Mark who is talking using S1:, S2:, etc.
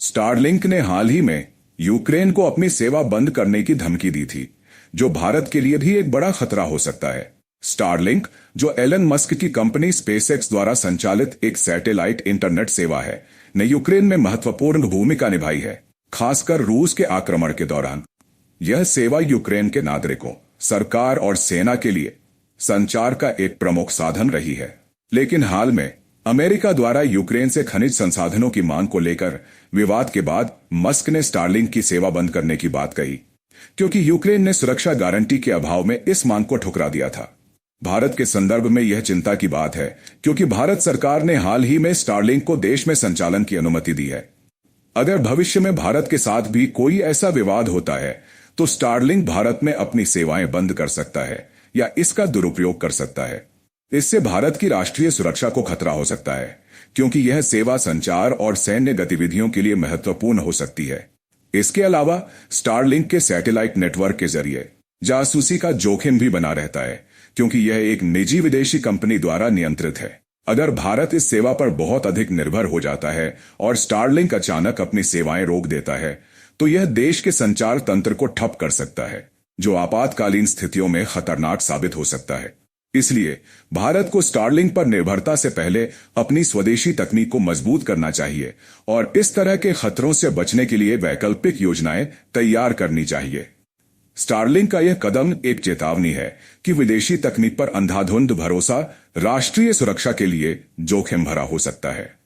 S1: Starlink ने हाल ही में Ukraine को अपनी सेवा बंद करने की धमकी दी थी, जो भारत के लिए भी एक बड़ा खतरा हो सकता है। स्टारलिंक, जो एलन मस्क की कंपनी स्पेसएक्स द्वारा संचालित एक सैटेलाइट इंटरनेट सेवा है, ने यूक्रेन में महत्वपूर्ण भूमिका निभाई है, खासकर रूस के आक्रमण के दौरान। यह सेवा यूक्रेन के नागरिकों, सरकार और सेना के लिए संचार का एक प्रमुख साधन रही है। लेकिन हाल में अमेरिका द्वारा यूक्रेन से खनिज संसाधनों की मांग को लेकर विवाद के बाद मस्क ने स्टारलिंक की सेवा बंद करने की बात कही, क्योंकि यूक्रेन ने सुरक्षा गारंटी के अभाव में इस मांग को ठुकरा दिया था। भारत के संदर्भ में यह चिंता की बात है, क्योंकि भारत सरकार ने हाल ही में स्टारलिंक को देश में संचालन की अनुमति दी है। अगर भविष्य में भारत के साथ भी कोई ऐसा विवाद होता है, तो स्टारलिंक भारत में अपनी सेवाएं बंद कर सकता है या इसका दुरुपयोग कर सकता है। इससे भारत की राष्ट्रीय सुरक्षा को खतरा हो सकता है, क्योंकि यह सेवा संचार और सैन्य गतिविधियों के लिए महत्वपूर्ण हो सकती है। इसके अलावा स्टारलिंक के सैटेलाइट नेटवर्क के जरिए जासूसी का जोखिम भी बना रहता है, क्योंकि यह एक निजी विदेशी कंपनी द्वारा नियंत्रित है। अगर भारत इस सेवा पर बहुत अधिक निर्भर हो जाता है और स्टारलिंक अचानक अपनी सेवाएं रोक देता है, तो यह देश के संचार तंत्र को ठप कर सकता है, जो आपातकालीन स्थितियों में खतरनाक साबित हो सकता है। इसलिए भारत को स्टारलिंक पर निर्भरता से पहले अपनी स्वदेशी तकनीक को मजबूत करना चाहिए और इस तरह के खतरों से बचने के लिए वैकल्पिक योजनाएं तैयार करनी चाहिए। स्टारलिंक का यह कदम एक चेतावनी है कि विदेशी तकनीक पर अंधाधुंध भरोसा राष्ट्रीय सुरक्षा के लिए जोखिम भरा हो सकता है।